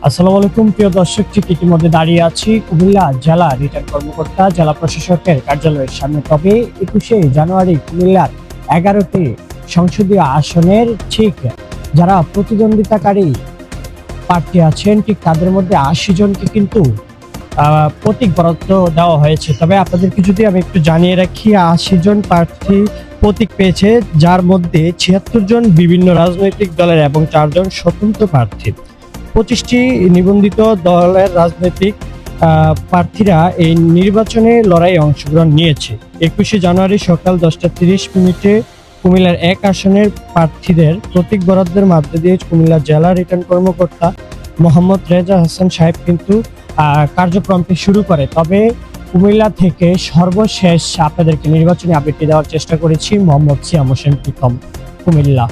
আসসালামু আলাইকুম প্রিয় দর্শক, ঠিক ইতিমধ্যে দাঁড়িয়ে আছি কুমিল্লা জেলা রিটার্ন কর্মকর্তা জেলা প্রশাসকের কার্যালয়ের সামনে। তবে 21শে জানুয়ারি কুমিল্লার 11টি সংসদীয় আসনের ঠিক যারা প্রতিদ্বন্দ্বিতাকারী প্রার্থী আছেন, ঠিক তাদের মধ্যে 80 জনকে কিন্তু প্রতীক বরাদ্দ দেওয়া হয়েছে। তবে আপনাদেরকে যদি আমি একটু জানিয়ে রাখি, 80 জন প্রার্থী প্রতীক পেয়েছে, যার মধ্যে 76 জন বিভিন্ন রাজনৈতিক দলের এবং 4 জন স্বতন্ত্র প্রার্থী। 25টি নিবন্ধিত দলের রাজনৈতিক প্রার্থীরা এই নির্বাচনে লড়াইয়ে অংশগ্রহণ নিয়েছে। 21শে জানুয়ারি সকাল 10:30 কুমিল্লার 1 আসনের প্রার্থীদের প্রতীক বরাদ্দের মধ্য দিয়ে কুমিল্লা জেলা রিটার্ন কর্মকর্তা মোহাম্মদ রেজা হাসান সাহেব কিন্তু কার্যক্রমটি শুরু করে। তবে কুমিল্লা থেকে সর্বশেষ আপনাদেরকে নির্বাচনী আপডেটটি দেওয়ার চেষ্টা করেছি। মোহাম্মদ সিয়াম হোসেন প্রীতম, কুমিল্লা।